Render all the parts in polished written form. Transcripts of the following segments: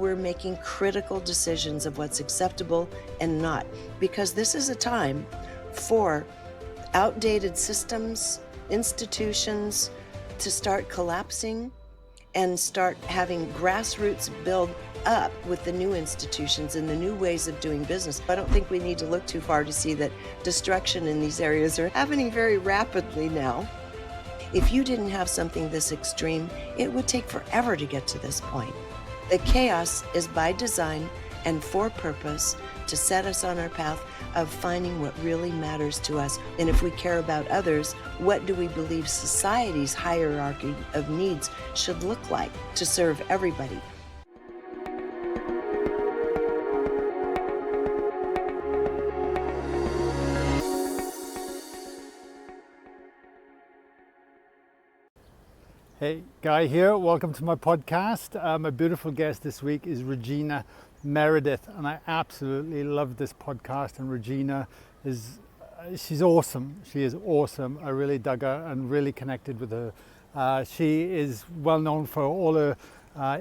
we're making critical decisions of what's acceptable and not, because this is a time for outdated systems, institutions to start collapsing and start having grassroots build up with the new institutions and the new ways of doing business. I don't think we need to look too far to see that destruction in these areas are happening very rapidly now. If you didn't have something this extreme, it would take forever to get to this point. The chaos is by design and for purpose to set us on our path of finding what really matters to us. And if we care about others, what do we believe society's hierarchy of needs should look like to serve everybody? Hey, Guy here. Welcome to my podcast. My beautiful guest this week is Regina Meredith, and I absolutely love this podcast. And Regina she's awesome. She is awesome. I really dug her and really connected with her. She is well known for all her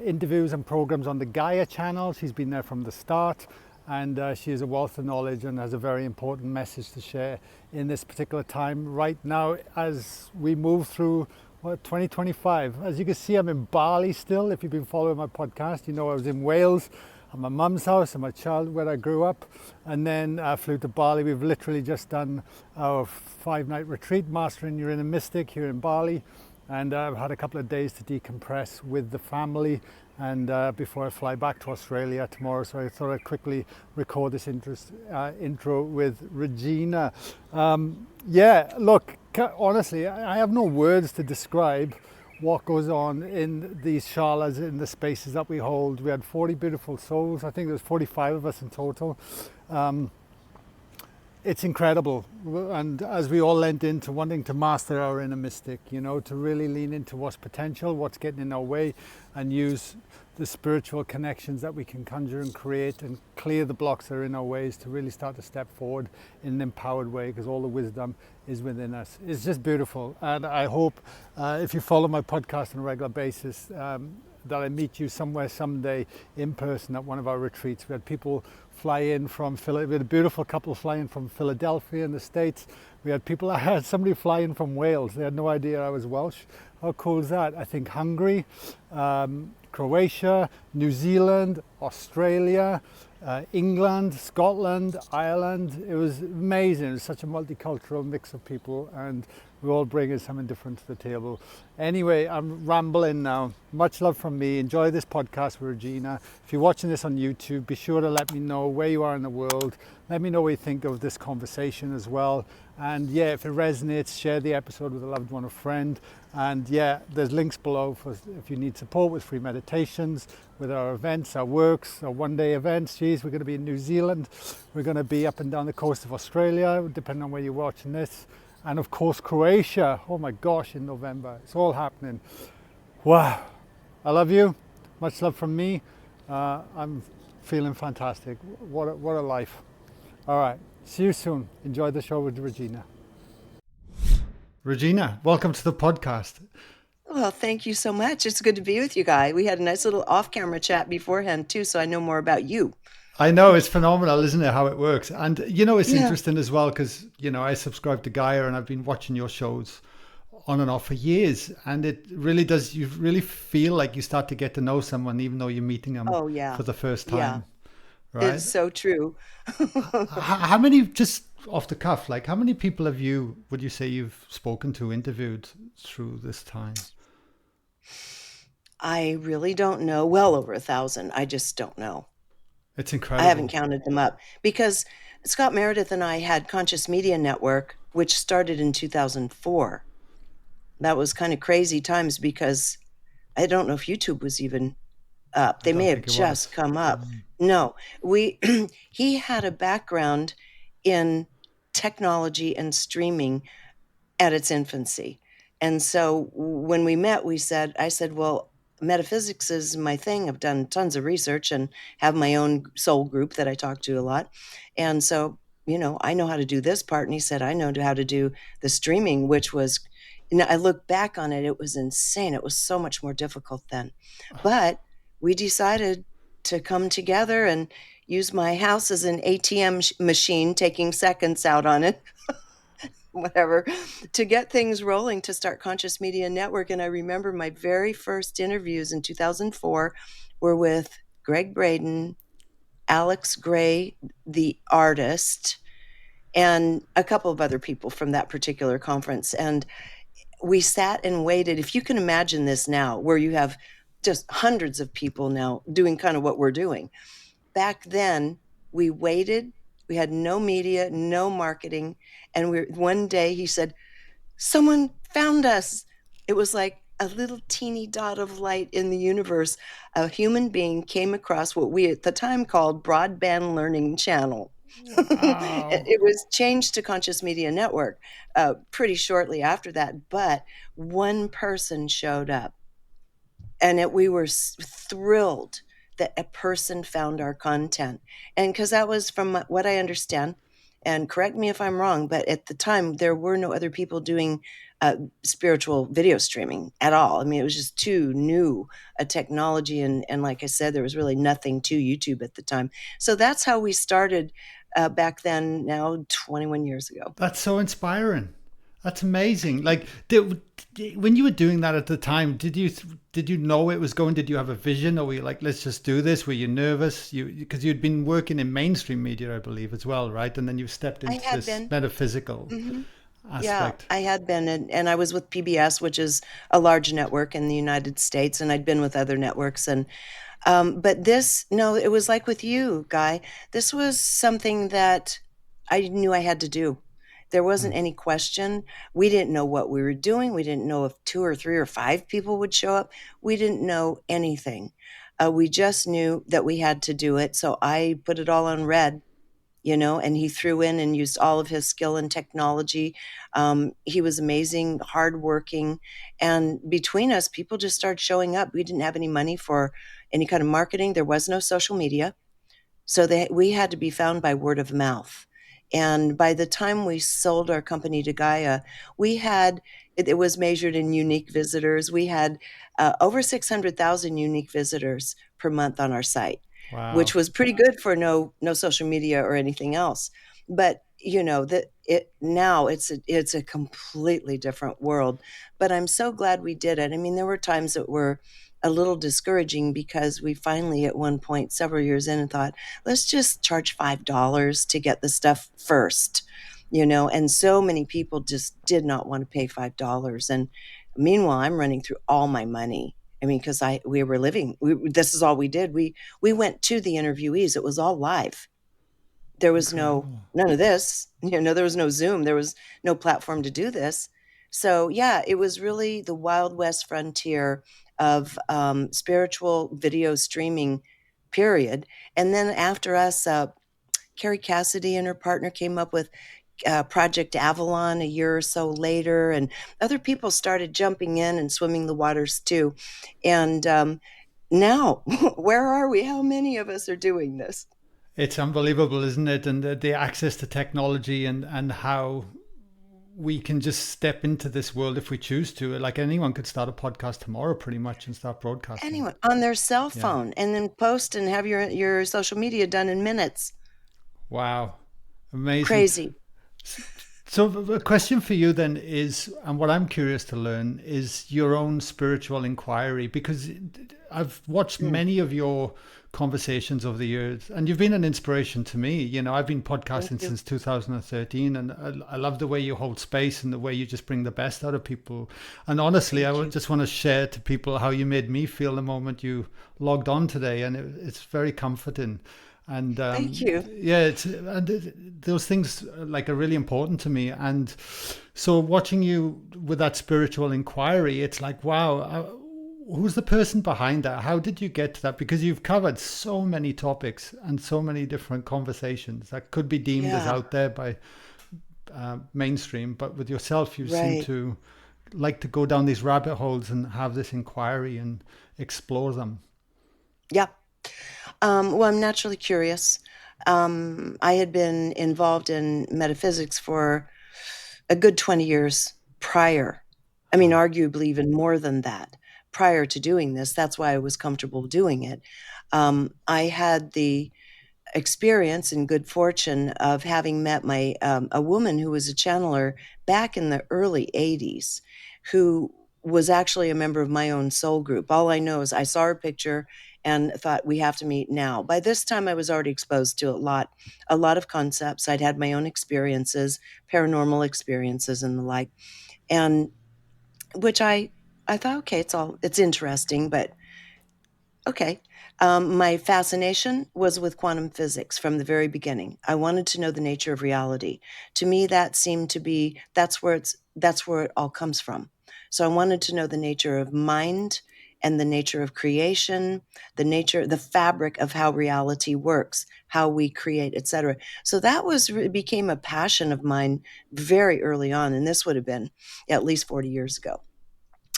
interviews and programs on the Gaia channel. She's been there from the start, and she is a wealth of knowledge and has a very important message to share in this particular time right now as we move through 2025. As you can see, I'm in Bali still. If you've been following my podcast, you know I was in Wales at my mum's house and my child where I grew up, and then I flew to Bali. We've literally just done our 5-night retreat, Mastering Your Inner Mystic, here in Bali, and I've had a couple of days to decompress with the family and before I fly back to Australia tomorrow. So I thought I'd quickly record this intro with Regina. Look, honestly, I have no words to describe what goes on in these shalas, in the spaces that we hold. We had 40 beautiful souls. I think there's 45 of us in total. It's incredible. And as we all lent into wanting to master our inner mystic, to really lean into what's potential, what's getting in our way, and use the spiritual connections that we can conjure and create and clear the blocks that are in our ways to really start to step forward in an empowered way, because all the wisdom is within us. It's just beautiful. And I hope if you follow my podcast on a regular basis, that I meet you somewhere someday in person at one of our retreats. We had people fly in from we had a beautiful couple flying from Philadelphia in the States. We had somebody fly in from Wales. They had no idea I was Welsh. How cool is that? I think Hungary, Croatia, New Zealand, Australia, England, Scotland, Ireland. It was amazing. It was such a multicultural mix of people, and we're all bringing something different to the table. Anyway, I'm rambling now. Much love from me. Enjoy this podcast with Regina. If you're watching this on YouTube, be sure to let me know where you are in the world. Let me know what you think of this conversation as well. And yeah, if it resonates, share the episode with a loved one or friend. And yeah, there's links below for if you need support with free meditations, with our events, our works, our one-day events. Geez, we're going to be in New Zealand. We're going to be up and down the coast of Australia, depending on where you're watching this. And of course, Croatia. Oh my gosh, in November. It's all happening. Wow. I love you. Much love from me. I'm feeling fantastic. What a life. All right. See you soon. Enjoy the show with Regina. Regina, welcome to the podcast. Well, thank you so much. It's good to be with you, Guy. We had a nice little off-camera chat beforehand, too, so I know more about you. I know, it's phenomenal, isn't it, how it works? And, it's interesting as well, because, I subscribe to Gaia and I've been watching your shows on and off for years. And it really does, you really feel like you start to get to know someone, even though you're meeting them for the first time. Yeah. Right? It's so true. How many, just off the cuff, how many people would you say you've spoken to, interviewed through this time? I really don't know. Well over 1,000. I just don't know. It's incredible. I haven't counted them up because Scott Meredith and I had Conscious Media Network, which started in 2004. That was kind of crazy times because I don't know if YouTube was even up. They may have just come up. No, he had a background in technology and streaming at its infancy. And so when we met, I said, well, metaphysics is my thing. I've done tons of research and have my own soul group that I talk to a lot. And so, I know how to do this part. And he said, I know how to do the streaming, which was, I look back on it, it was insane. It was so much more difficult then. But we decided to come together and use my house as an ATM machine, taking seconds out on it, whatever, to get things rolling to start Conscious Media Network. And I remember my very first interviews in 2004 were with Greg Braden, Alex Gray, the artist, and a couple of other people from that particular conference. And we sat and waited. If you can imagine this now, where you have just hundreds of people now doing kind of what we're doing. Back then, we waited. We had no media, no marketing. And one day he said, someone found us. It was like a little teeny dot of light in the universe. A human being came across what we at the time called Broadband Learning Channel. Wow. It was changed to Conscious Media Network pretty shortly after that, but one person showed up, and we were thrilled that a person found our content. And because that was, from what I understand, and correct me if I'm wrong, but at the time there were no other people doing spiritual video streaming at all. I mean, it was just too new a technology, and like I said, there was really nothing to YouTube at the time. So that's how we started back then, now 21 years ago. That's so inspiring. That's amazing. Like, when you were doing that at the time, did you know it was going? Did you have a vision, or were you like, let's just do this? Were you nervous? Because you'd been working in mainstream media, I believe, as well, right? And then you stepped I into had this been. metaphysical Yeah, aspect. I had been, and I was with PBS, which is a large network in the United States, and I'd been with other networks. And but this, no, it was like with you, Guy. This was something that I knew I had to do. There wasn't any question. We didn't know what we were doing. We didn't know if 2 or 3 or 5 people would show up. We didn't know anything. We just knew that we had to do it. So I put it all on red, and he threw in and used all of his skill and technology. He was amazing, hardworking. And between us, people just started showing up. We didn't have any money for any kind of marketing. There was no social media. So we had to be found by word of mouth. And by the time we sold our company to Gaia, it was measured in unique visitors. We had over 600,000 unique visitors per month on our site, which Wow. was pretty good for no social media or anything else. But now it's a completely different world. But I'm so glad we did it. I mean, there were times that were a little discouraging, because we finally at one point several years in and thought, let's just charge $5 to get the stuff first, and so many people just did not want to pay $5. And meanwhile, I'm running through all my money. I mean, because we were living, this is all we did. We went to the interviewees. It was all live. There was Incredible. none of this, there was no Zoom. There was no platform to do this. So yeah, it was really the Wild West frontier of spiritual video streaming, period. And then after us, Carrie Cassidy and her partner came up with Project Avalon a year or so later, and other people started jumping in and swimming the waters too. And now, where are we? How many of us are doing this? It's unbelievable, isn't it? And the access to technology, and how we can just step into this world if we choose to. Like, anyone could start a podcast tomorrow pretty much and start broadcasting. Anyone on their cell Yeah. phone, and then post and have your social media done in minutes. Wow. Amazing. Crazy. So a question for you then is, and what I'm curious to learn is your own spiritual inquiry, because I've watched many of your conversations over the years, and you've been an inspiration to me. I've been podcasting since 2013, and I love the way you hold space and the way you just bring the best out of people. And honestly, just want to share to people how you made me feel the moment you logged on today, and it's very comforting. And Thank you. yeah, those things like are really important to me. And so watching you with that spiritual inquiry, it's like, wow, who's the person behind that? How did you get to that? Because you've covered so many topics and so many different conversations that could be deemed as Yeah. out there by mainstream, but with yourself, you seem Right. to like to go down these rabbit holes and have this inquiry and explore them. Yeah. Well, I'm naturally curious. I had been involved in metaphysics for a good 20 years prior. I mean, arguably even more than that prior to doing this. That's why I was comfortable doing it. I had the experience and good fortune of having met my a woman who was a channeler back in the early 80s, who was actually a member of my own soul group. All I know is I saw her picture and thought we have to meet now. By this time I was already exposed to a lot of concepts. I'd had my own experiences, paranormal experiences and the like. And which I thought, okay, it's interesting, but okay. My fascination was with quantum physics from the very beginning. I wanted to know the nature of reality. To me, that seemed to be that's where it all comes from. So I wanted to know the nature of mind and the nature of creation, the fabric of how reality works, how we create, etc. So that became a passion of mine very early on, and this would have been at least 40 years ago.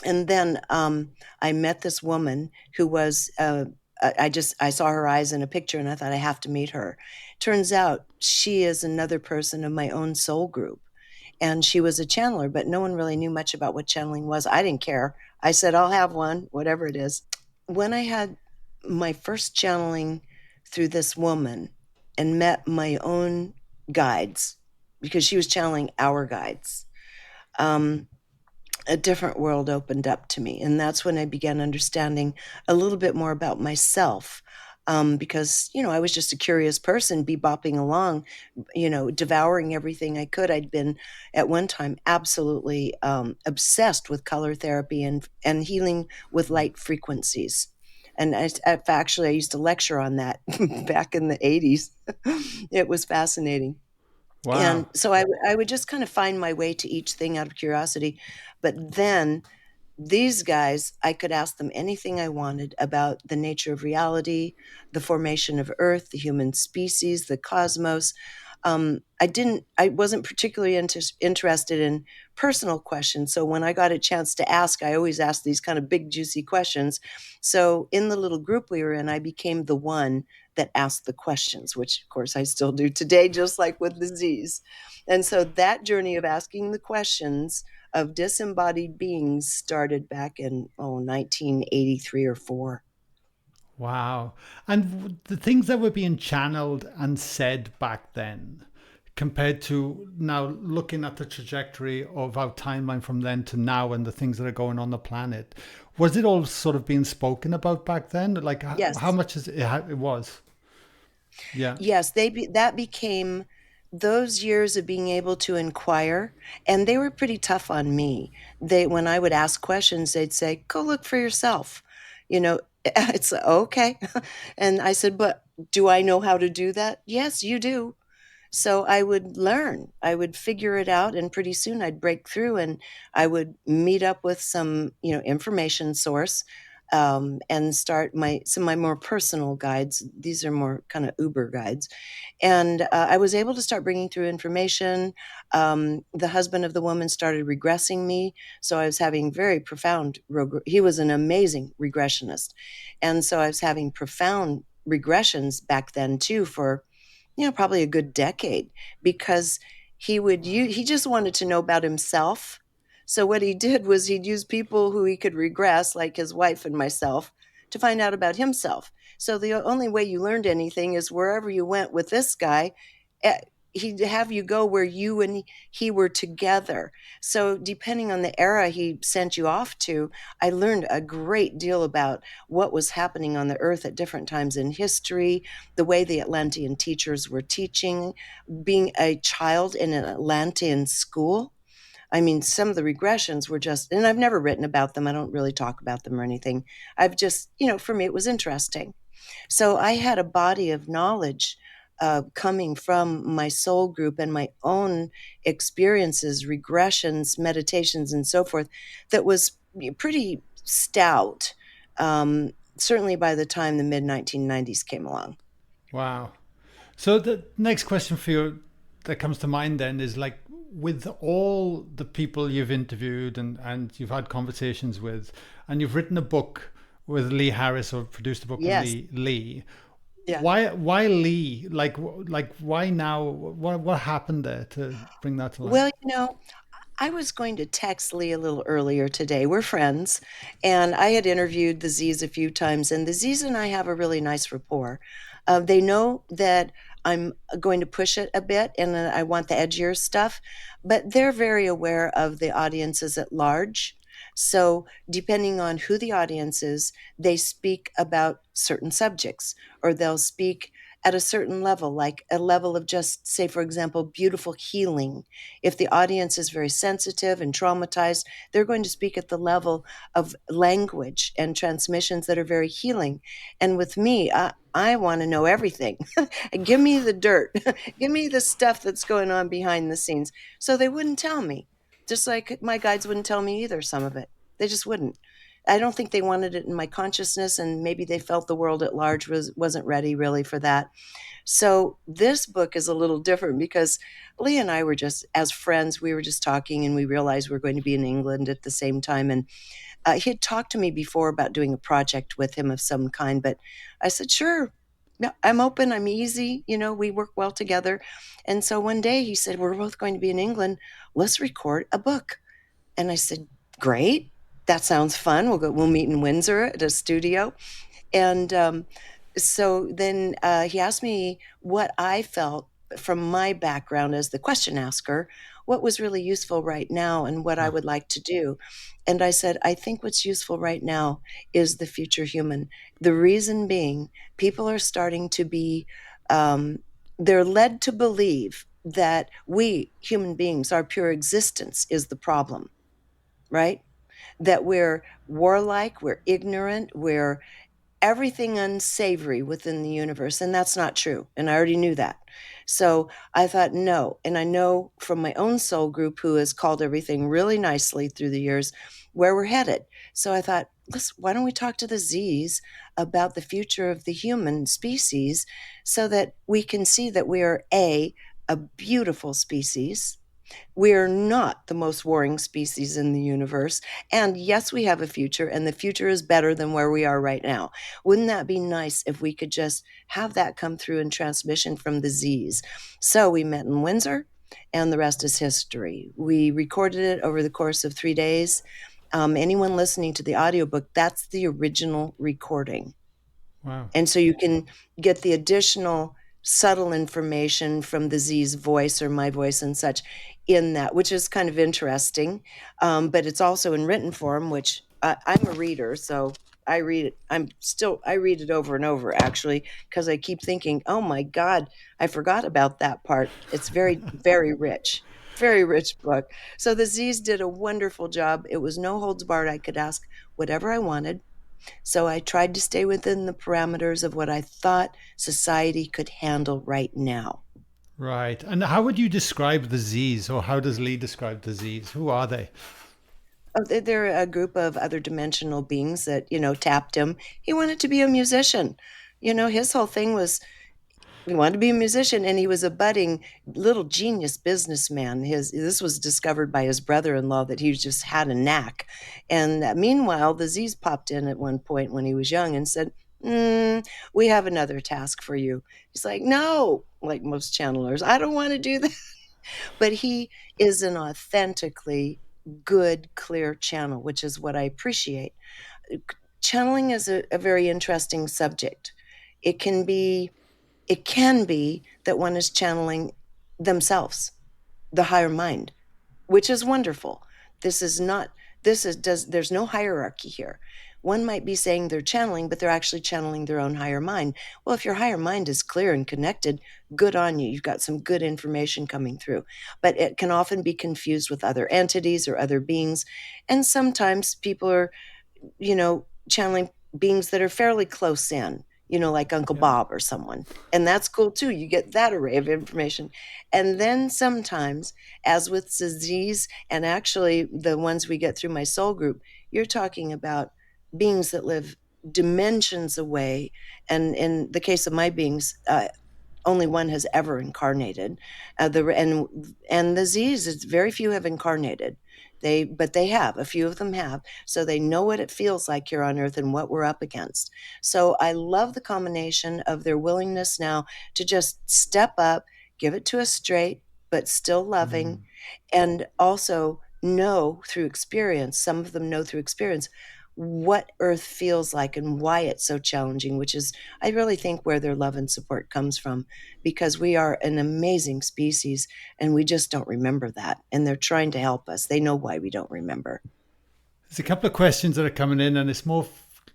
And then I met this woman who was I saw her eyes in a picture and I thought I have to meet her. Turns out she is another person of my own soul group, and she was a channeler, but no one really knew much about what channeling was. I didn't care. I said I'll have one, whatever it is. When I had my first channeling through this woman and met my own guides, because she was channeling our guides. Um, a different world opened up to me. And that's when I began understanding a little bit more about myself. Because, I was just a curious person, bebopping along, devouring everything I could. I'd been at one time absolutely obsessed with color therapy and healing with light frequencies. And actually, I used to lecture on that back in the 80s. It was fascinating. And Wow. so I would just kind of find my way to each thing out of curiosity. But then these guys, I could ask them anything I wanted about the nature of reality, the formation of Earth, the human species, the cosmos. I wasn't particularly interested in personal questions. So when I got a chance to ask, I always asked these kind of big, juicy questions. So in the little group we were in, I became the one that asked the questions, which of course I still do today, just like with disease. And so that journey of asking the questions of disembodied beings started back in 1983 or 4. Wow. And the things that were being channeled and said back then, compared to now looking at the trajectory of our timeline from then to now and the things that are going on the planet, was it all sort of being spoken about back then? Like how Yes. much is it, it was? Yeah. Yes, that became those years of being able to inquire, and they were pretty tough on me. When I would ask questions, they'd say, "Go look for yourself." It's okay. And I said, "But do I know how to do that?" "Yes, you do." So I would learn, I would figure it out, and pretty soon I'd break through and I would meet up with some, information source, and start some of my more personal guides. These are more kind of Uber guides. And I was able to start bringing through information. The husband of the woman started regressing me. So I was having very profound, he was an amazing regressionist. And so I was having profound regressions back then too for probably a good decade, because he just wanted to know about himself. So what he did was he'd use people who he could regress, like his wife and myself, to find out about himself. So the only way you learned anything is wherever you went with this guy, eh, he'd have you go where you and he were together. So depending on the era he sent you off to, I learned a great deal about what was happening on the earth at different times in history, the way the Atlantean teachers were teaching, being a child in an Atlantean school. I mean, some of the regressions were just, and I've never written about them. I don't really talk about them or anything. I've just, for me, it was interesting. So I had a body of knowledge coming from my soul group and my own experiences, regressions, meditations, and so forth, that was pretty stout. Certainly by the time the mid 1990s came along. Wow. So the next question for you that comes to mind then is like, with all the people you've interviewed and you've had conversations with, and you've written a book with Lee Harris or produced a book with Yes. Lee, Yeah. why Lee? Like why now? What happened there to bring that to life? Well, I was going to text Lee a little earlier today. We're friends, and I had interviewed the Z's a few times, and the Z's and I have a really nice rapport. They know that I'm going to push it a bit, and I want the edgier stuff, but they're very aware of the audiences at large. So, depending on who the audience is, they speak about certain subjects, or they'll speak at a certain level, like a level of just, say, for example, beautiful healing. If the audience is very sensitive and traumatized, they're going to speak at the level of language and transmissions that are very healing. And with me, I want to know everything. Give me the dirt. Give me the stuff that's going on behind the scenes. So they wouldn't tell me, just like my guides wouldn't tell me either, some of it. They just wouldn't. I don't think they wanted it in my consciousness, and maybe they felt the world at large wasn't ready really for that. So this book is a little different because Lee and I were just, as friends, we were just talking, and we realized we were going to be in England at the same time. And he had talked to me before about doing a project with him of some kind, but I said, sure. Yeah, I'm open. I'm easy. We work well together. And so one day he said, we're both going to be in England. Let's record a book. And I said, great. That sounds fun. We'll meet in Windsor at a studio. And so then he asked me what I felt from my background as the question asker, what was really useful right now and what I would like to do. And I said, I think what's useful right now is the future human. The reason being, people are starting to be, they're led to believe that we human beings, our pure existence is the problem, right? That we're warlike, we're ignorant, we're everything unsavory within the universe, and that's not true, and I already knew that. So I thought, no, and I know from my own soul group, who has called everything really nicely through the years, where we're headed. So I thought, why don't we talk to the Z's about the future of the human species so that we can see that we are a beautiful species. We are not the most warring species in the universe. And yes, we have a future, and the future is better than where we are right now. Wouldn't that be nice if we could just have that come through in transmission from the Z's? So we met in Windsor, and the rest is history. We recorded it over the course of 3 days. Anyone listening to the audiobook, that's the original recording. Wow. And so you can get the additional subtle information from the Z's voice or my voice and such in that, which is kind of interesting. But it's also in written form, which I'm a reader, so I read it. I read it over and over, actually, because I keep thinking, oh my God, I forgot about that part. It's very, very rich. Very rich book. So the Z's did a wonderful job. It was no holds barred. I could ask whatever I wanted. So I tried to stay within the parameters of what I thought society could handle right now. Right. And how would you describe the Z's, or how does Lee describe the Z's? Who are they? Oh, they're a group of other dimensional beings that, tapped him. He wanted to be a musician. His whole thing was he wanted to be a musician, and he was a budding little genius businessman. This was discovered by his brother-in-law, that he just had a knack. And meanwhile, the Z's popped in at one point when he was young and said, we have another task for you. He's like, no, like most channelers, I don't want to do that. But he is an authentically good, clear channel, which is what I appreciate. Channeling is a very interesting subject. It can be that one is channeling themselves, the higher mind, which is wonderful. There's no hierarchy here. One might be saying they're channeling, but they're actually channeling their own higher mind. Well, if your higher mind is clear and connected, good on you. You've got some good information coming through. But it can often be confused with other entities or other beings. And sometimes people are, channeling beings that are fairly close in, like Uncle Yeah. Bob or someone. And that's cool too. You get that array of information. And then sometimes, as with disease, and actually the ones we get through my soul group, you're talking about beings that live dimensions away. And in the case of my beings, only one has ever incarnated. And the Z's, it's very few have incarnated. But they have. A few of them have. So they know what it feels like here on Earth and what we're up against. So I love the combination of their willingness now to just step up, give it to us straight, but still loving, and also know through experience, some of them know through experience, what Earth feels like and why it's so challenging, which is, I really think, where their love and support comes from, because we are an amazing species and we just don't remember that. And they're trying to help us. They know why we don't remember. There's a couple of questions that are coming in, and it's more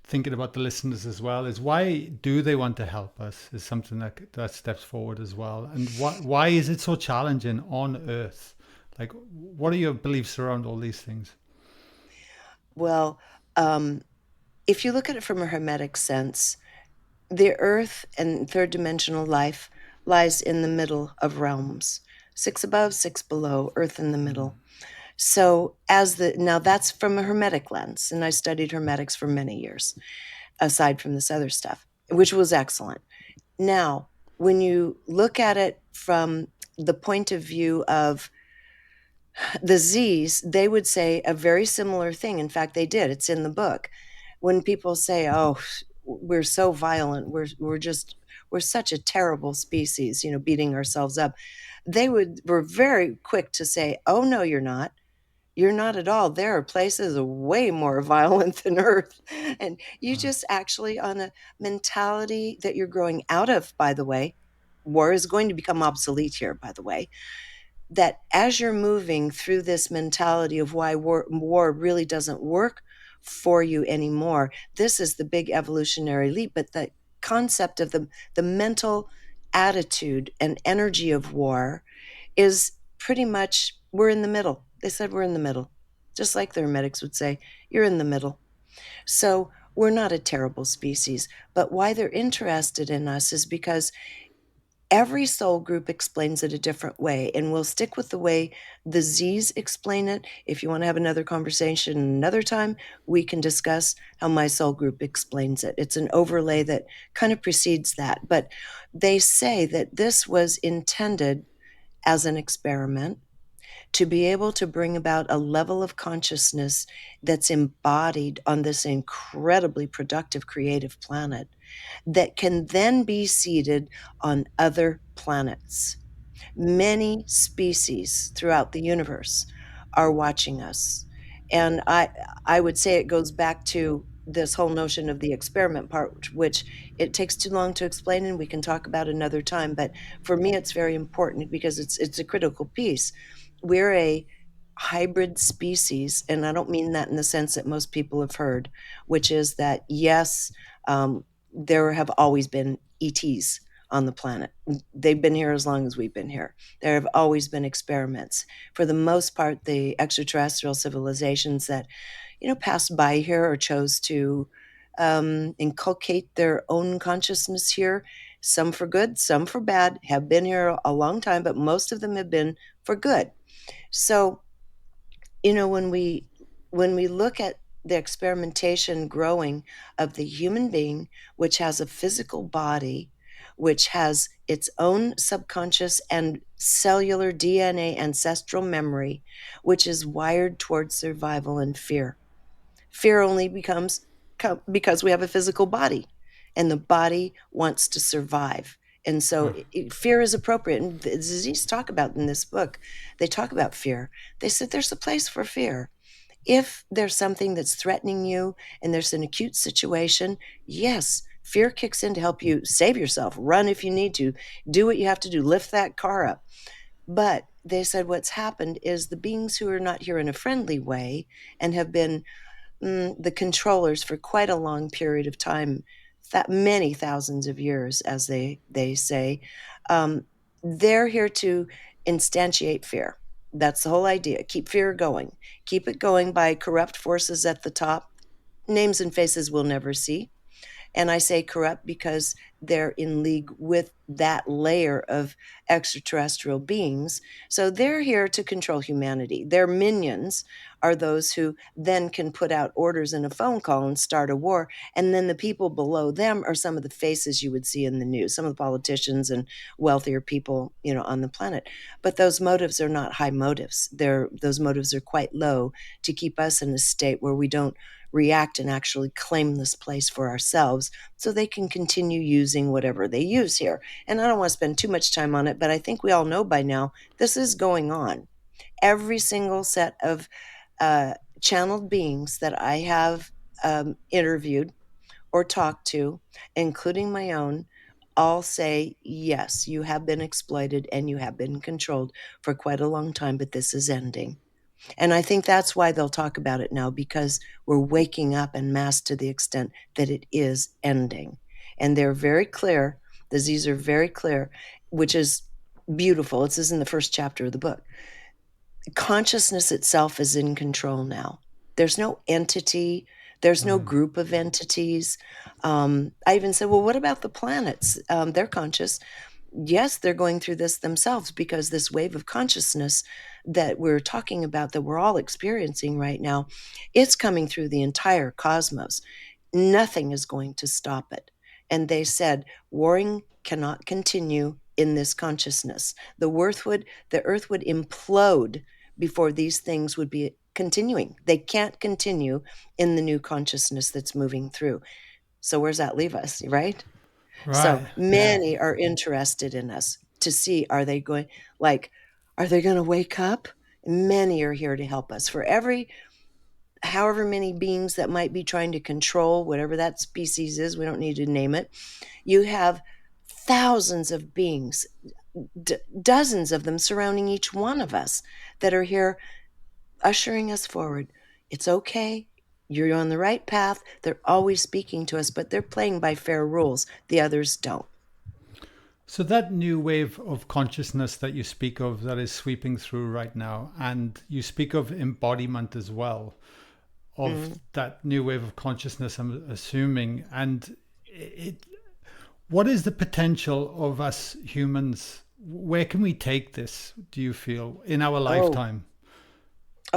thinking about the listeners as well. Is why do they want to help us? Is something that steps forward as well, and why is it so challenging on Earth? Like, what are your beliefs around all these things? Well, if you look at it from a hermetic sense, the Earth and third dimensional life lies in the middle of realms, six above, six below, Earth in the middle. So now that's from a hermetic lens, and I studied hermetics for many years, aside from this other stuff, which was excellent. Now, when you look at it from the point of view of the Z's, they would say a very similar thing. In fact, they did. It's in the book. When people say, "Oh, we're so violent, we're such a terrible species," beating ourselves up, were very quick to say, "Oh no, you're not. You're not at all. There are places way more violent than Earth." And you just actually, on a mentality that you're growing out of, by the way, war is going to become obsolete here, by the way, that as you're moving through this mentality of why war really doesn't work for you anymore, this is the big evolutionary leap. But the concept of the mental attitude and energy of war is pretty much, we're in the middle. They said we're in the middle. Just like the hermetics would say, you're in the middle. So we're not a terrible species. But why they're interested in us is because every soul group explains it a different way, and we'll stick with the way the Z's explain it. If you want to have another conversation another time, we can discuss how my soul group explains it. It's an overlay that kind of precedes that. But they say that this was intended as an experiment to be able to bring about a level of consciousness that's embodied on this incredibly productive, creative planet that can then be seeded on other planets. Many species throughout the universe are watching us. And I would say it goes back to this whole notion of the experiment part, which it takes too long to explain and we can talk about another time. But for me, it's very important because it's a critical piece. We're a hybrid species, and I don't mean that in the sense that most people have heard, which is that, yes, there have always been ETs on the planet. They've been here as long as we've been here. There have always been experiments. For the most part, the extraterrestrial civilizations that, passed by here or chose to inculcate their own consciousness here, some for good, some for bad, have been here a long time, but most of them have been for good. So, when we look at the experimentation growing of the human being, which has a physical body, which has its own subconscious and cellular DNA ancestral memory, which is wired towards survival and fear. Fear only becomes because we have a physical body, and the body wants to survive. And so fear is appropriate. And the disease talk about in this book, they talk about fear. They said there's a place for fear. If there's something that's threatening you and there's an acute situation, yes, fear kicks in to help you save yourself, run if you need to, do what you have to do, lift that car up. But they said what's happened is the beings who are not here in a friendly way and have been the controllers for quite a long period of time, that many thousands of years, as they say, they're here to instantiate fear. That's the whole idea. Keep fear going. Keep it going by corrupt forces at the top, names and faces we'll never see. And I say corrupt because they're in league with that layer of extraterrestrial beings. So they're here to control humanity. Their minions are those who then can put out orders in a phone call and start a war. And then the people below them are some of the faces you would see in the news, some of the politicians and wealthier people, on the planet. But those motives are not high motives. Those motives are quite low to keep us in a state where we don't react and actually claim this place for ourselves so they can continue using whatever they use here. And I don't want to spend too much time on it, but I think we all know by now this is going on. Every single set of channeled beings that I have interviewed or talked to, including my own, all say, yes, you have been exploited and you have been controlled for quite a long time, but this is ending. And I think that's why they'll talk about it now, because we're waking up en masse to the extent that it is ending. And they're very clear, the Z's are very clear, which is beautiful. This is in the first chapter of the book. Consciousness itself is in control now. There's no entity, there's no group of entities. I even said, well, what about the planets? They're conscious. Yes, they're going through this themselves, because this wave of consciousness that we're talking about, that we're all experiencing right now, it's coming through the entire cosmos. Nothing is going to stop it. And they said, warring cannot continue in this consciousness. The earth would implode before these things would be continuing. They can't continue in the new consciousness that's moving through. So where's that leave us, right? So Right. Yeah. many are interested in us to see, are they going to wake up? Many are here to help us. For every however many beings that might be trying to control whatever that species is, we don't need to name it, you have thousands of beings, dozens of them surrounding each one of us, that are here ushering us forward. It's okay. You're on the right path. They're always speaking to us, but they're playing by fair rules. The others don't. So that new wave of consciousness that you speak of that is sweeping through right now, and you speak of embodiment as well of that new wave of consciousness, I'm assuming. And it, what is the potential of us humans? Where can we take this, do you feel, in our Oh, lifetime?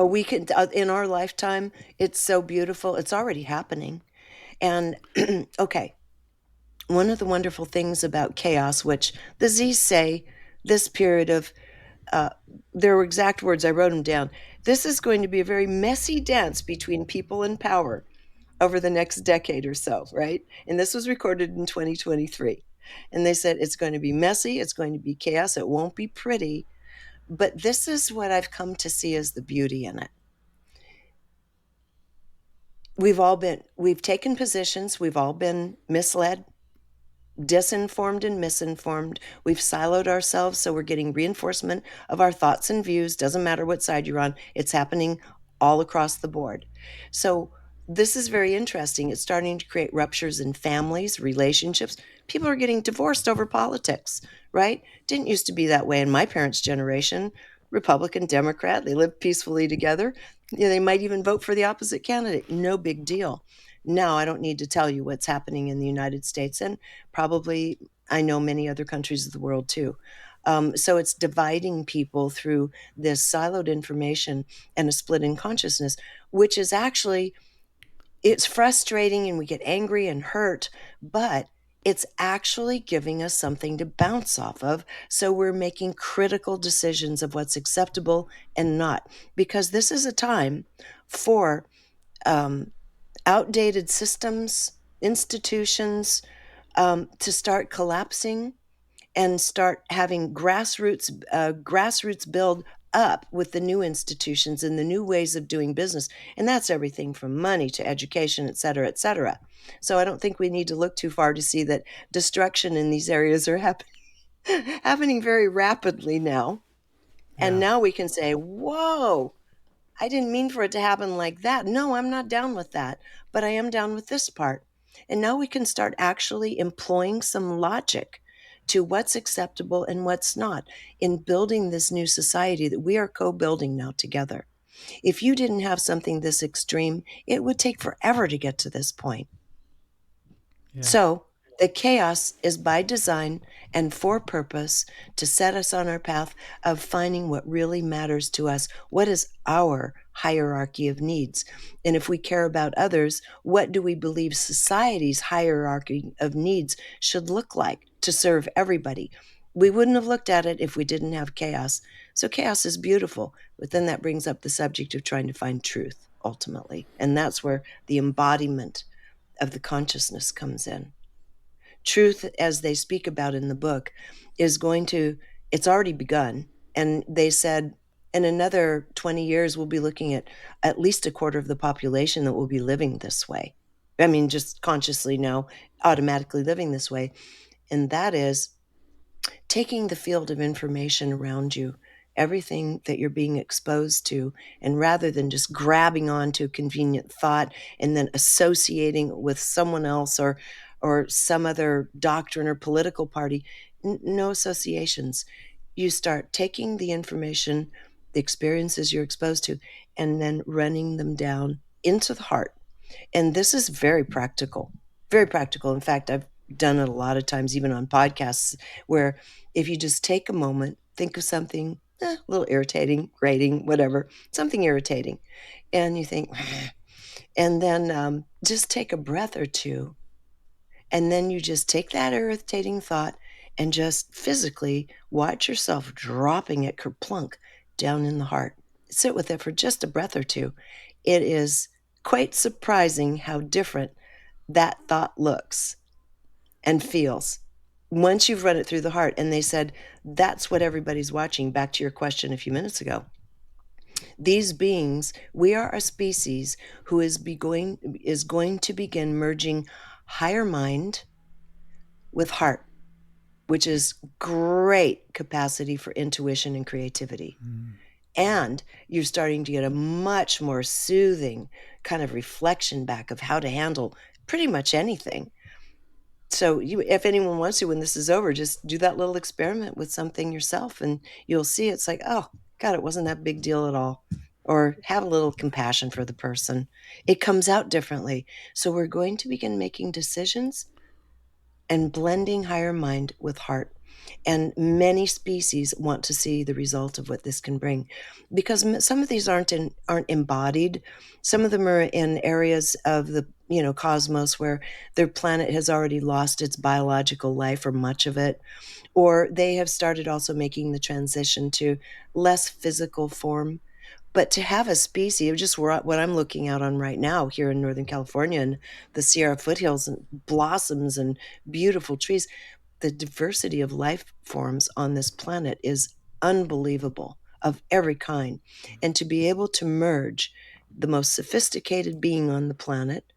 we can, in our lifetime, it's so beautiful. It's already happening. And okay, one of the wonderful things about chaos, which the Z's say, this period of, their exact words, I wrote them down. This is going to be a very messy dance between people and power over the next decade or so, right? And this was recorded in 2023. And they said it's going to be messy, it's going to be chaos, it won't be pretty. But this is what I've come to see as the beauty in it. We've taken positions, we've all been misled, disinformed and misinformed. We've siloed ourselves, so we're getting reinforcement of our thoughts and views. Doesn't matter what side you're on, it's happening all across the board. So this is very interesting. It's starting to create ruptures in families, relationships. People are getting divorced over politics, right? Didn't used to be that way in my parents' generation. Republican, Democrat, they lived peacefully together. They might even vote for the opposite candidate. No big deal. Now, I don't need to tell you what's happening in the United States, and probably I know many other countries of the world too. So it's dividing people through this siloed information and a split in consciousness, which is actually, it's frustrating and we get angry and hurt, but it's actually giving us something to bounce off of. So we're making critical decisions of what's acceptable and not, because this is a time for um, outdated systems, institutions, to start collapsing and start having grassroots build up with the new institutions and the new ways of doing business. And that's everything from money to education, et cetera, et cetera. So I don't think we need to look too far to see that destruction in these areas are happening very rapidly now. And Yeah. now we can say, whoa, I didn't mean for it to happen like that. No, I'm not down with that, but I am down with this part. And now we can start actually employing some logic to what's acceptable and what's not in building this new society that we are co building now together. If you didn't have something this extreme, it would take forever to get to this point. Yeah. So, the chaos is by design and for purpose to set us on our path of finding what really matters to us. What is our hierarchy of needs? And if we care about others, what do we believe society's hierarchy of needs should look like to serve everybody? We wouldn't have looked at it if we didn't have chaos. So, chaos is beautiful, but then that brings up the subject of trying to find truth ultimately. And that's where the embodiment of the consciousness comes in. Truth, as they speak about in the book, is going to, it's already begun. And they said In another 20 years, we'll be looking at least a quarter of the population that will be living this way. I mean, just consciously now, automatically living this way. And that is taking the field of information around you, everything that you're being exposed to, and rather than just grabbing onto a convenient thought and then associating with someone else or some other doctrine or political party, no associations. You start taking the information, the experiences you're exposed to, and then running them down into the heart. And this is very practical, very practical. In fact, I've done it a lot of times, even on podcasts, where if you just take a moment, think of something a little irritating, grating, whatever, something irritating, and you think, and then just take a breath or two. And then you just take that irritating thought and just physically watch yourself dropping it kerplunk down in the heart. Sit with it for just a breath or two. It is quite surprising how different that thought looks and feels once you've run it through the heart. And they said, that's what everybody's watching. Back to your question a few minutes ago. These beings, we are a species who is going to begin merging higher mind with heart, which is great capacity for intuition and creativity. And you're starting to get a much more soothing kind of reflection back of how to handle pretty much anything. So if anyone wants to, when this is over, just do that little experiment with something yourself, and you'll see it's like, oh, God, it wasn't that big deal at all. Or have a little compassion for the person. It comes out differently. So we're going to begin making decisions and blending higher mind with heart. And many species want to see the result of what this can bring, because some of these aren't embodied. Some of them are in areas of the cosmos where their planet has already lost its biological life, or much of it, or they have started also making the transition to less physical form. But to have a species, just what I'm looking out on right now here in Northern California and the Sierra foothills and blossoms and beautiful trees, the diversity of life forms on this planet is unbelievable, of every kind. And to be able to merge the most sophisticated being on the planet,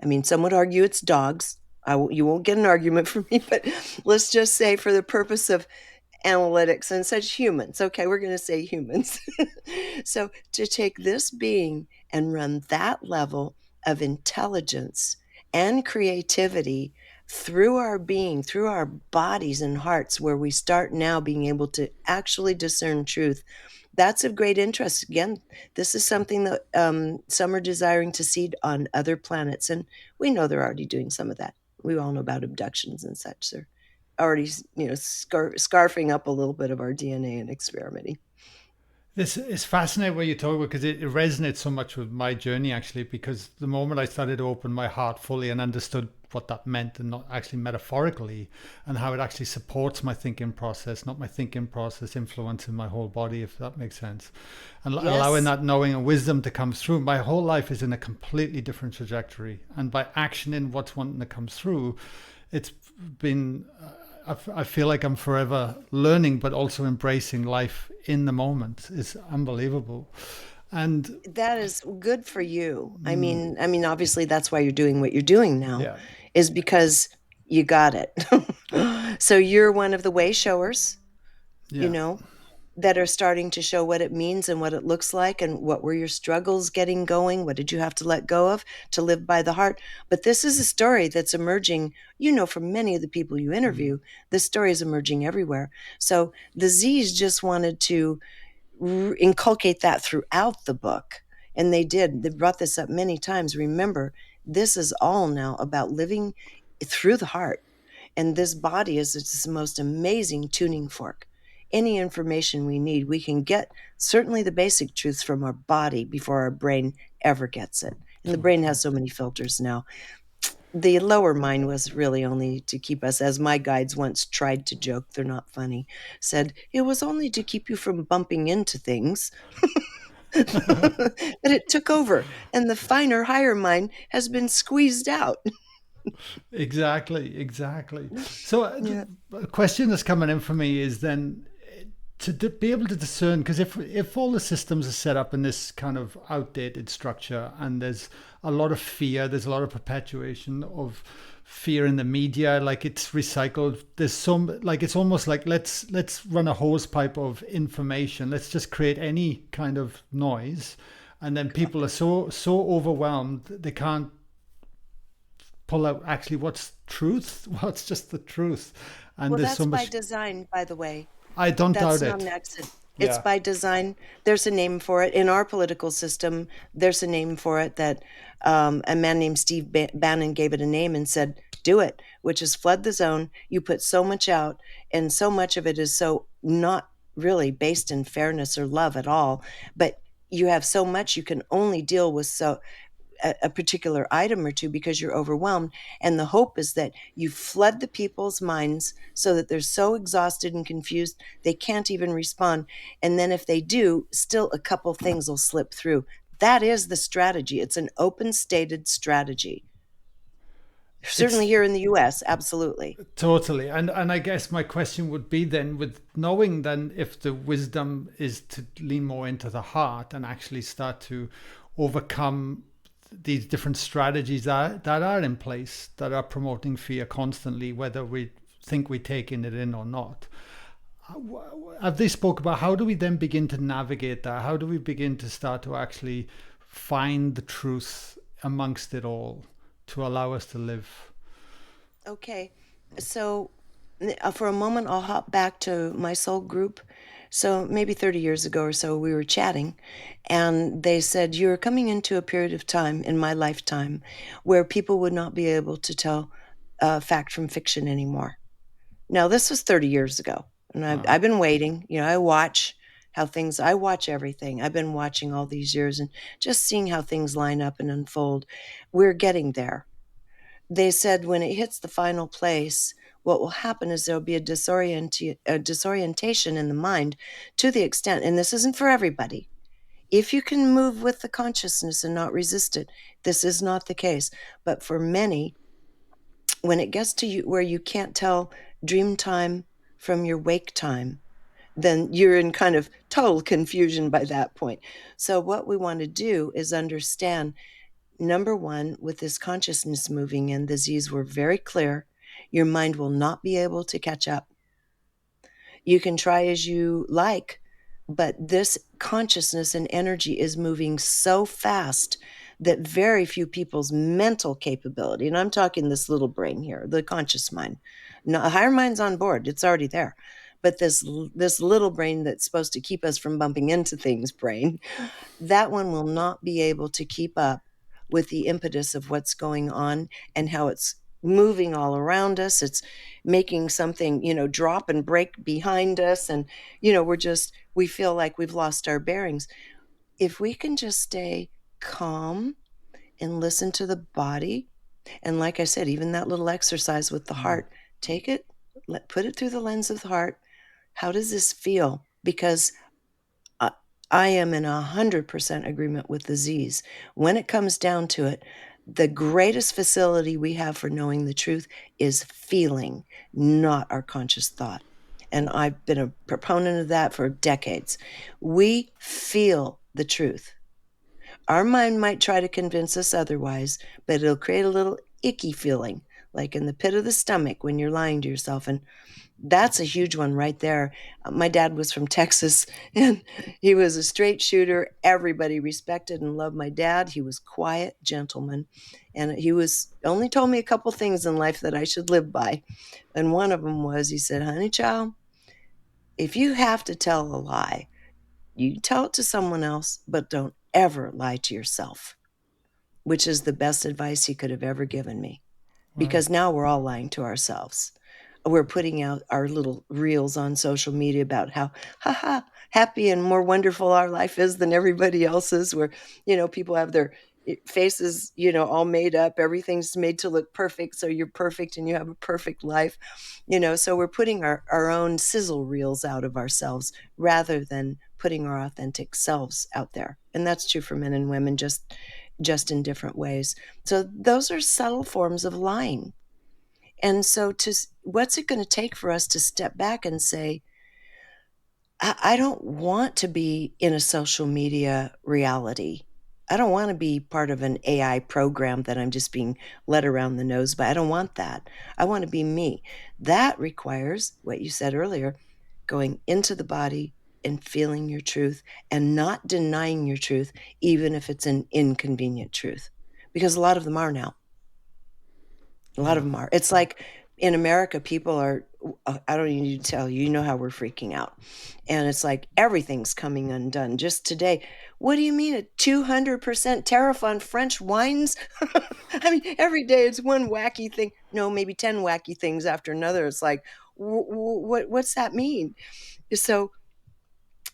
I mean, some would argue it's dogs. You won't get an argument from me, but let's just say, for the purpose of analytics and such, humans. Okay, we're going to say humans. So to take this being and run that level of intelligence and creativity through our being, through our bodies and hearts, where we start now being able to actually discern truth, that's of great interest. Again, this is something that some are desiring to see on other planets, and we know they're already doing some of that. We all know about abductions and such. They're already, scarfing up a little bit of our DNA and experimenting. This is fascinating what you talk about, because it resonates so much with my journey, actually, because the moment I started to open my heart fully and understood what that meant, and not actually metaphorically, and how it actually supports my thinking process, not my thinking process influencing my whole body, if that makes sense, and allowing Yes. that knowing and wisdom to come through, my whole life is in a completely different trajectory. And by actioning what's wanting to come through, it's been I feel like I'm forever learning, but also embracing life in the moment. Is unbelievable. And That is good for you. I mean, obviously that's why you're doing what you're doing now, yeah, is because you got it. So you're one of the way showers, you yeah, know, that are starting to show what it means and what it looks like, and what were your struggles getting going? What did you have to let go of to live by the heart? But this is a story that's emerging, from many of the people you interview. This story is emerging everywhere. So the Z's just wanted to inculcate that throughout the book. And they did. They brought this up many times. Remember, this is all now about living through the heart. And this body is it's the most amazing tuning fork. Any information we need, we can get certainly the basic truths from our body before our brain ever gets it. And the brain has so many filters now. The lower mind was really only to keep us, as my guides once tried to joke, they're not funny, said, it was only to keep you from bumping into things. But it took over, and the finer, higher mind has been squeezed out. exactly, exactly. So Yeah. a question that's coming in for me is then, be able to discern, because if all the systems are set up in this kind of outdated structure, and there's a lot of fear, there's a lot of perpetuation of fear in the media, like it's recycled. There's some, like it's almost like let's run a hose pipe of information. Let's just create any kind of noise, and then people are so overwhelmed they can't pull out actually what's truth, what's just the truth, and Well, there's so that's by much. design, by the way. I don't That's doubt not it. an accident. It's Yeah. by design. There's a name for it. In our political system, there's a name for it that a man named Steve Bannon gave it a name and said, do it, which is flood the zone. You put so much out, and so much of it is so not really based in fairness or love at all. But you have so much, you can only deal with a particular item or two because you're overwhelmed. And the hope is that you flood the people's minds so that they're so exhausted and confused they can't even respond. And then if they do, still a couple things will slip through. That is the strategy. It's an open stated strategy. Certainly It's here in the US, absolutely. totally. And I guess my question would be then, with knowing then if the wisdom is to lean more into the heart and actually start to overcome these different strategies that are in place that are promoting fear constantly, whether we think we're taking it in or not. Have they spoke about how do we then begin to navigate that? How do we begin to start to actually find the truth amongst it all to allow us to live? Okay. So for a moment, I'll hop back to my soul group. So maybe 30 years ago or so, we were chatting, and they said, you're coming into a period of time in my lifetime where people would not be able to tell fact from fiction anymore. Now, this was 30 years ago, and Wow. I've been waiting. I watch I watch everything. I've been watching all these years and just seeing how things line up and unfold. We're getting there. They said when it hits the final place, what will happen is there'll be a disorientation in the mind to the extent, and this isn't for everybody. If you can move with the consciousness and not resist it, this is not the case. But for many, when it gets to you where you can't tell dream time from your wake time, then you're in kind of total confusion by that point. So what we want to do is understand, number one, with this consciousness moving in, the Z's were very clear. Your mind will not be able to catch up. You can try as you like, but this consciousness and energy is moving so fast that very few people's mental capability, and I'm talking this little brain here, the conscious mind, no, a higher mind's on board, it's already there. But this little brain that's supposed to keep us from bumping into things brain, that one will not be able to keep up with the impetus of what's going on and how it's moving all around us. It's making something, drop and break behind us. And, we feel like we've lost our bearings. If we can just stay calm and listen to the body, and like I said, even that little exercise with the Mm. heart, take it, put it through the lens of the heart. How does this feel? Because I I am in 100% agreement with the Z's. When it comes down to it, the greatest facility we have for knowing the truth is feeling, not our conscious thought. And I've been a proponent of that for decades. We feel the truth. Our mind might try to convince us otherwise, but it'll create a little icky feeling, like in the pit of the stomach when you're lying to yourself. And that's a huge one right there. My dad was from Texas, and he was a straight shooter. Everybody respected and loved my dad. He was quiet, gentleman, and he was only told me a couple things in life that I should live by. And one of them was, he said, "Honey child, if you have to tell a lie, you tell it to someone else, but don't ever lie to yourself," which is the best advice he could have ever given me, Wow. because now we're all lying to ourselves. We're putting out our little reels on social media about how, haha, happy and more wonderful our life is than everybody else's, where, people have their faces, all made up. Everything's made to look perfect. So you're perfect and you have a perfect life, so we're putting our own sizzle reels out of ourselves rather than putting our authentic selves out there. And that's true for men and women, just in different ways. So those are subtle forms of lying. And so what's it going to take for us to step back and say, I don't want to be in a social media reality. I don't want to be part of an AI program that I'm just being led around the nose by. I don't want that. I want to be me. That requires what you said earlier, going into the body and feeling your truth and not denying your truth, even if it's an inconvenient truth, because a lot of them are now. A lot of Yeah. them are. It's like in America, people are, I don't even need to tell you, you know how we're freaking out. And it's like everything's coming undone. Just today, what do you mean a 200% tariff on French wines? I mean, every day it's one wacky thing. No, maybe 10 wacky things after another. It's like, what's that mean? So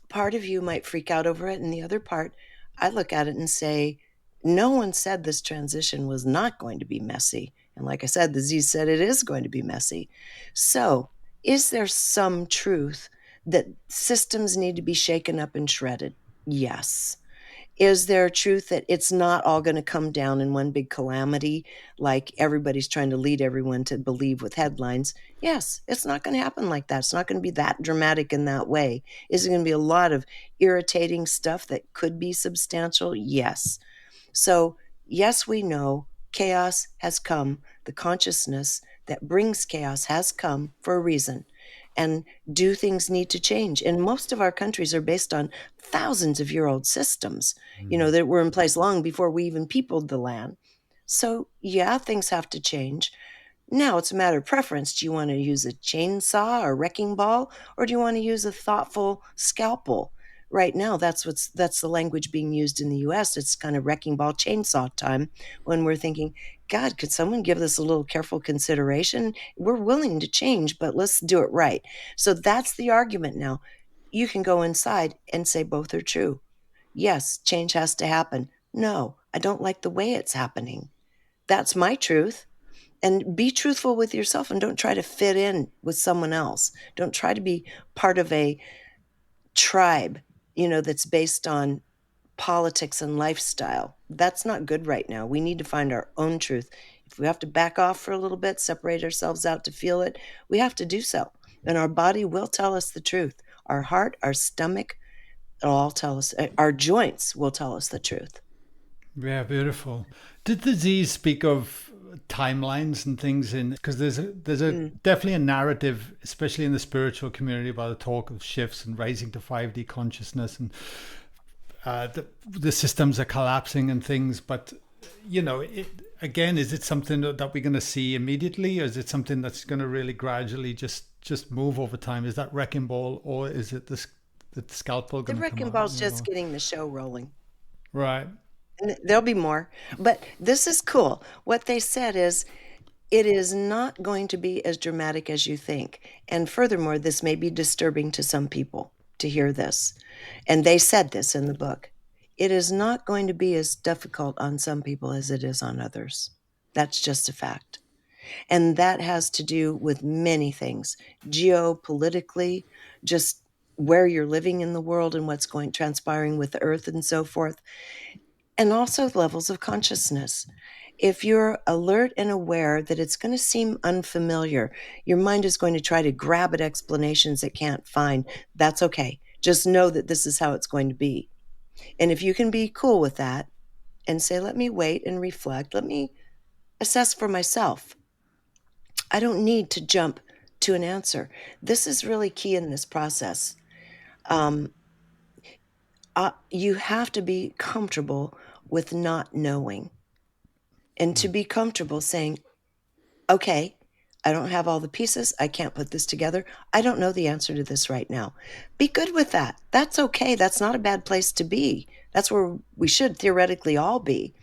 part of you might freak out over it. And the other part, I look at it and say, no one said this transition was not going to be messy. And like I said, the Z said it is going to be messy. So, is there some truth that systems need to be shaken up and shredded? Yes. Is there a truth that it's not all going to come down in one big calamity like everybody's trying to lead everyone to believe with headlines? Yes, it's not going to happen like that. It's not going to be that dramatic in that way. Is it going to be a lot of irritating stuff that could be substantial? Yes. So, yes, we know chaos has come. The consciousness that brings chaos has come for a reason. And do things need to change? And most of our countries are based on thousands of year old systems, Mm. that were in place long before we even peopled the land. So, yeah, things have to change. Now it's a matter of preference. Do you want to use a chainsaw or wrecking ball, or do you want to use a thoughtful scalpel? Right now, that's the language being used in the US. It's kind of wrecking ball chainsaw time when we're thinking, God, could someone give this a little careful consideration? We're willing to change, but let's do it right. So that's the argument now. You can go inside and say both are true. Yes, change has to happen. No, I don't like the way it's happening. That's my truth. And be truthful with yourself and don't try to fit in with someone else. Don't try to be part of a tribe, that's based on politics and lifestyle. That's not good right now. We need to find our own truth. If we have to back off for a little bit, separate ourselves out to feel it, we have to do so. And our body will tell us the truth. Our heart, our stomach, it'll all tell us, our joints will tell us the truth. Yeah, beautiful. Did the Z's speak of timelines and things in, because there's a Mm. definitely a narrative, especially in the spiritual community, about the talk of shifts and rising to 5D consciousness, and the systems are collapsing and things. But again, is it something that we're going to see immediately, or is it something that's going to really gradually just move over time? Is that wrecking ball, or is it the scalpel The going to come wrecking out? ball's just getting the show rolling. Right. And there'll be more. But this is cool. What they said is it is not going to be as dramatic as you think. And furthermore, this may be disturbing to some people to hear this. And they said this in the book. It is not going to be as difficult on some people as it is on others. That's just a fact. And that has to do with many things, geopolitically, just where you're living in the world and what's transpiring with the earth and so forth, and also levels of consciousness. If you're alert and aware that it's going to seem unfamiliar, your mind is going to try to grab at explanations it can't find. That's okay. Just know that this is how it's going to be. And if you can be cool with that and say, let me wait and reflect, let me assess for myself. I don't need to jump to an answer. This is really key in this process. Um, you have to be comfortable with not knowing, and to be comfortable saying, okay, I don't have all the pieces. I can't put this together. I don't know the answer to this right now. Be good with that. That's okay. That's not a bad place to be. That's where we should theoretically all be.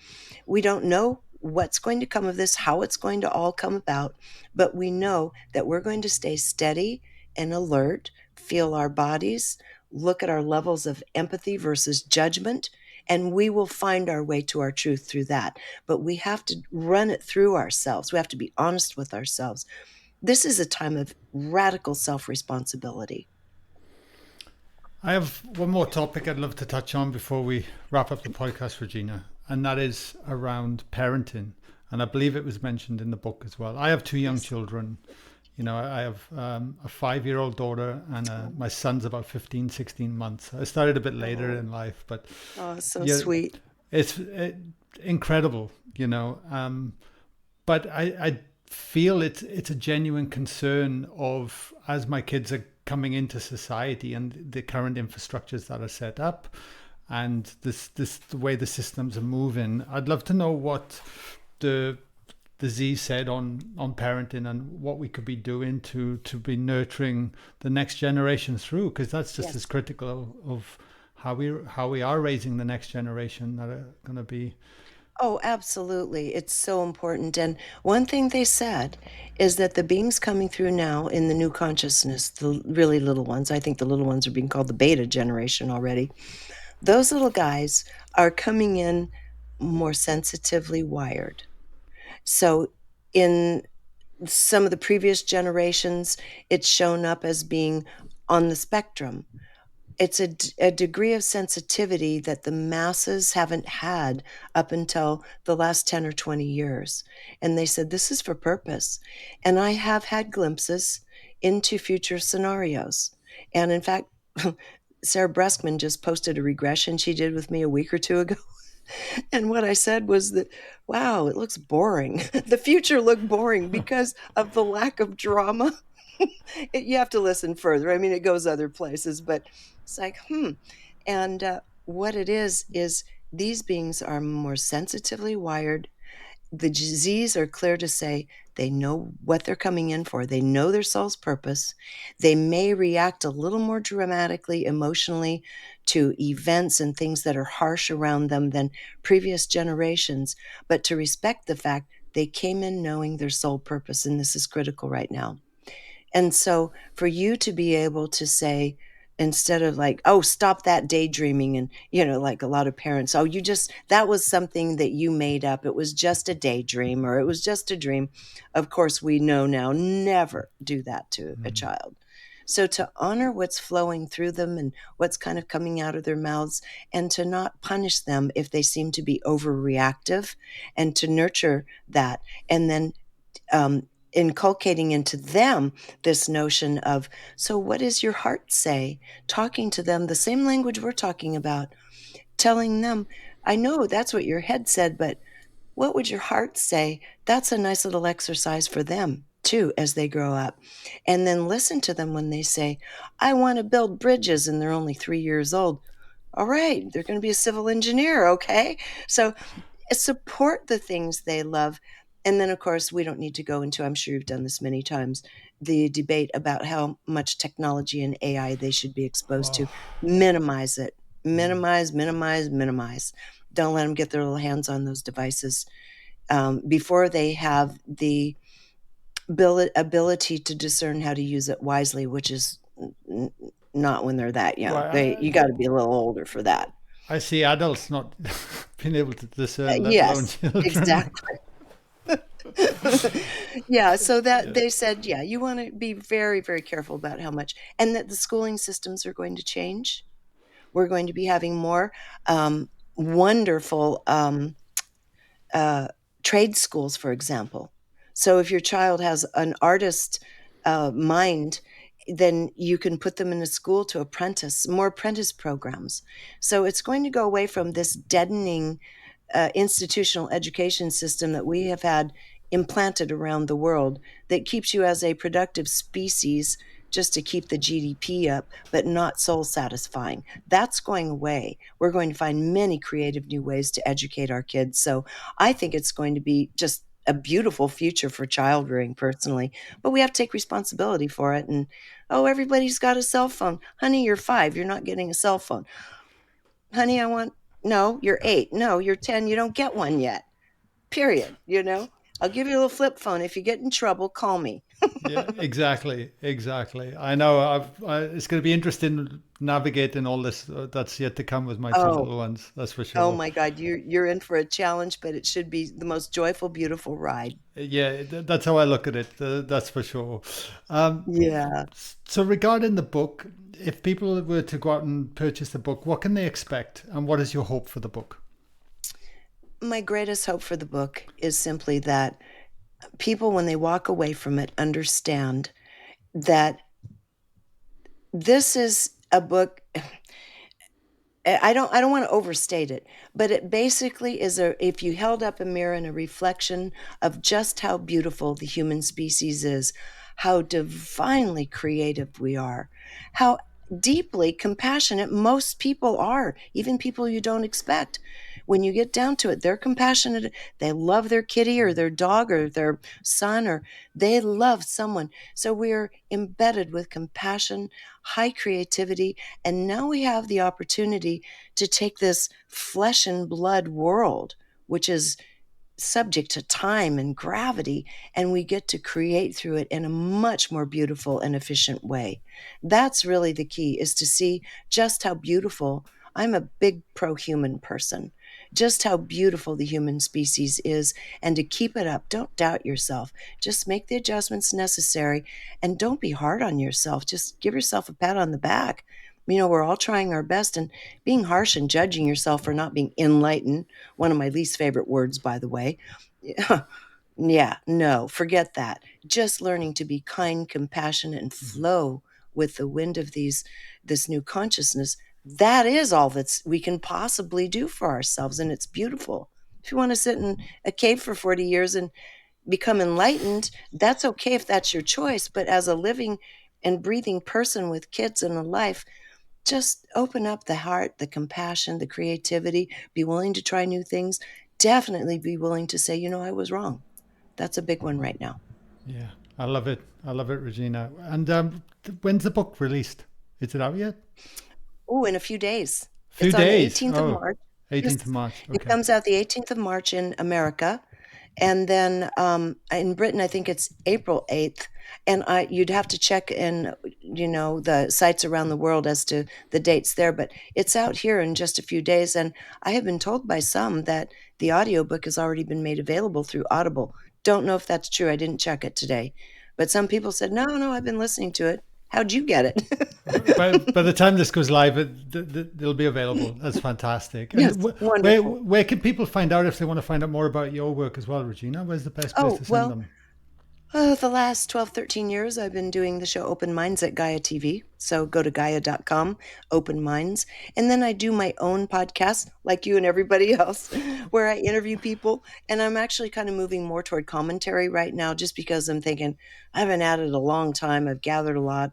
We don't know what's going to come of this, how it's going to all come about, but we know that we're going to stay steady and alert, feel our bodies, look at our levels of empathy versus judgment, and we will find our way to our truth through that. But we have to run it through ourselves. We have to be honest with ourselves. This is a time of radical self-responsibility. I have one more topic I'd love to touch on before we wrap up the podcast, Regina, and that is around parenting. And I believe it was mentioned in the book as well. I have two young Yes. children, I have a 5-year-old daughter, and my son's about 15, 16 months. I started a bit later Oh, in life, but oh, so yeah, sweet. it's incredible, but I feel it's a genuine concern of, as my kids are coming into society and the current infrastructures that are set up, and this the way the systems are moving. I'd love to know what the the Z said on parenting, and what we could be doing to be nurturing the next generation through, because that's just as Yes. critical of how we are raising the next generation that are going to be. Oh, absolutely. It's so important. And one thing they said is that the beings coming through now in the new consciousness, the really little ones, I think the little ones are being called the beta generation already. Those little guys are coming in more sensitively wired. So in some of the previous generations, it's shown up as being on the spectrum. It's a degree of sensitivity that the masses haven't had up until the last 10 or 20 years. And they said, this is for purpose. And I have had glimpses into future scenarios. And in fact, Sarah Breskman just posted a regression she did with me a week or two ago. And what I said was that, wow, it looks boring. The future looked boring because of the lack of drama. You have to listen further. I mean, it goes other places, but it's like, And what it is these beings are more sensitively wired. The Z's are clear to say they know what they're coming in for. They know their soul's purpose. They may react a little more dramatically, emotionally to events and things that are harsh around them than previous generations, but to respect the fact they came in knowing their soul purpose, and this is critical right now. And so for you to be able to say, instead of like, oh, stop that daydreaming, and, like a lot of parents, oh, that was something that you made up. It was just a daydream, or it was just a dream. Of course, we know now, never do that to a Mm. child. So to honor what's flowing through them and what's kind of coming out of their mouths, and to not punish them if they seem to be overreactive, and to nurture that. And then inculcating into them this notion of, so what does your heart say? Talking to them the same language we're talking about, telling them, I know that's what your head said, but what would your heart say? That's a nice little exercise for them too as they grow up. And then listen to them when they say, I want to build bridges, and they're only 3 years old. All right, they're going to be a civil engineer, okay? So support the things they love. And then, of course, we don't need to go into, I'm sure you've done this many times, the debate about how much technology and AI they should be exposed to. Oh, Minimize it. mm. Minimize, minimize, minimize. Don't let them get their little hands on those devices before they have the ability to discern how to use it wisely, which is not when they're that young. Well, You got to be a little older for that. I see adults not being able to discern, let alone Yes, children. exactly. Yeah, so that Yeah. they said, yeah, you want to be very, very careful about how much, and that the schooling systems are going to change. We're going to be having more wonderful uh, trade schools, for example. So if your child has an artist mind, then you can put them in a school to apprentice, more apprentice programs. So it's going to go away from this deadening institutional education system that we have had implanted around the world that keeps you as a productive species just to keep the GDP up, but not soul satisfying. That's going away. We're going to find many creative new ways to educate our kids. So I think it's going to be just a beautiful future for child rearing personally, but we have to take responsibility for it. And, oh, everybody's got a cell phone. Honey, you're 5. You're not getting a cell phone. Honey, no, you're 8. No, you're 10. You don't get one yet. Period. I'll give you a little flip phone. If you get in trouble, call me. Yeah, exactly, exactly. I know. It's going to be interesting navigating all this that's yet to come with my two Oh, little ones. That's for oh sure. my God, you're in for a challenge, but it should be the most joyful, beautiful ride. Yeah, that's how I look at it. That's for sure. Um, Yeah. so regarding the book, if people were to go out and purchase the book, what can they expect, and what is your hope for the book? My greatest hope for the book is simply that people, when they walk away from it, understand that this is a book. I don't want to overstate it, but it basically is if you held up a mirror and a reflection of just how beautiful the human species is, how divinely creative we are, how deeply compassionate most people are, even people you don't expect. When you get down to it, they're compassionate. They love their kitty or their dog or their son, or they love someone. So we're embedded with compassion, high creativity, and now we have the opportunity to take this flesh and blood world, which is subject to time and gravity, and we get to create through it in a much more beautiful and efficient way. That's really the key, is to see just how beautiful. I'm a big pro-human person. Just how beautiful the human species is, and to keep it up. Don't doubt yourself. Just make the adjustments necessary, and don't be hard on yourself. Just give yourself a pat on the back. We're all trying our best, and being harsh and judging yourself for not being enlightened, one of my least favorite words, by the way. Yeah, no, forget that. Just learning to be kind, compassionate, and flow with the wind of this new consciousness. That is all that we can possibly do for ourselves, and it's beautiful. If you want to sit in a cave for 40 years and become enlightened, that's okay if that's your choice. But as a living and breathing person with kids and a life, just open up the heart, the compassion, the creativity, be willing to try new things. Definitely be willing to say, I was wrong. That's a big one right now. Yeah, I love it. I love it, Regina. And when's the book released? Is it out yet? Oh, in a few days. Few It's on the days. 18th of Oh, March. 18th of Yes, March. it Okay. comes out the 18th of March in America. And then in Britain, I think it's April 8th. And you'd have to check in, the sites around the world as to the dates there. But it's out here in just a few days. And I have been told by some that the audiobook has already been made available through Audible. Don't know if that's true. I didn't check it today. But some people said, no, no, I've been listening to it. How'd you get it? By the time this goes live, it'll be available. That's fantastic. And Yes, wonderful. where can people find out if they want to find out more about your work as well, Regina? Where's the best place Oh, to send well, them? the last 12, 13 years, I've been doing the show Open Minds at Gaia TV. So go to Gaia.com, Open Minds. And then I do my own podcast, like you and everybody else, where I interview people. And I'm actually kind of moving more toward commentary right now, just because I'm thinking I've been at it a long time. I've gathered a lot.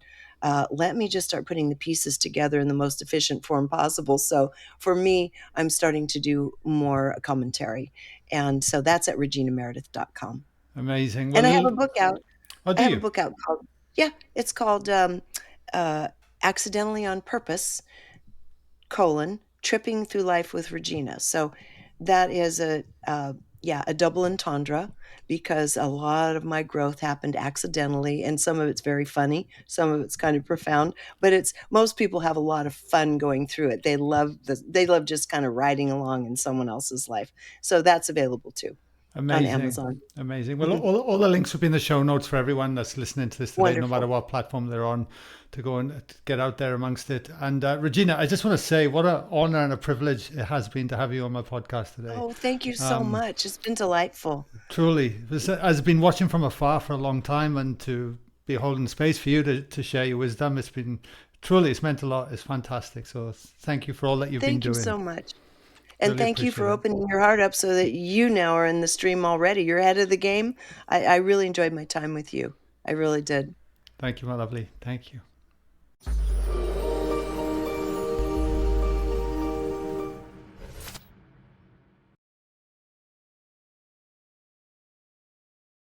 Let me just start putting the pieces together in the most efficient form possible. So for me, I'm starting to do more commentary. And so that's at reginameredith.com. Amazing. And I have a Well, book out. oh, I do have a you? book out called, yeah, it's called uh, Accidentally on Purpose, Tripping Through Life with Regina. So that is a double entendre, because a lot of my growth happened accidentally, and some of it's very funny, some of it's kind of profound, but most people have a lot of fun going through it. They love just kind of riding along in someone else's life. So that's available too on Amazing. Amazon. Amazing. Well, Mhm. all the links will be in the show notes for everyone that's listening to this today, no matter Wonderful. what platform they're on, to go and get out there amongst it. And Regina, I just want to say what an honor and a privilege it has been to have you on my podcast today. Oh, thank you so Um, much. It's been delightful. Truly, I've been watching from afar for a long time, and to be holding space for you to share your wisdom, it's meant a lot. It's fantastic. So thank you for all that you've been Thank you doing. so much. And Really thank you for appreciate it. opening your heart up so that you now are in the stream already. You're ahead of the game. I really enjoyed my time with you. I really did. Thank you, my lovely. Thank you.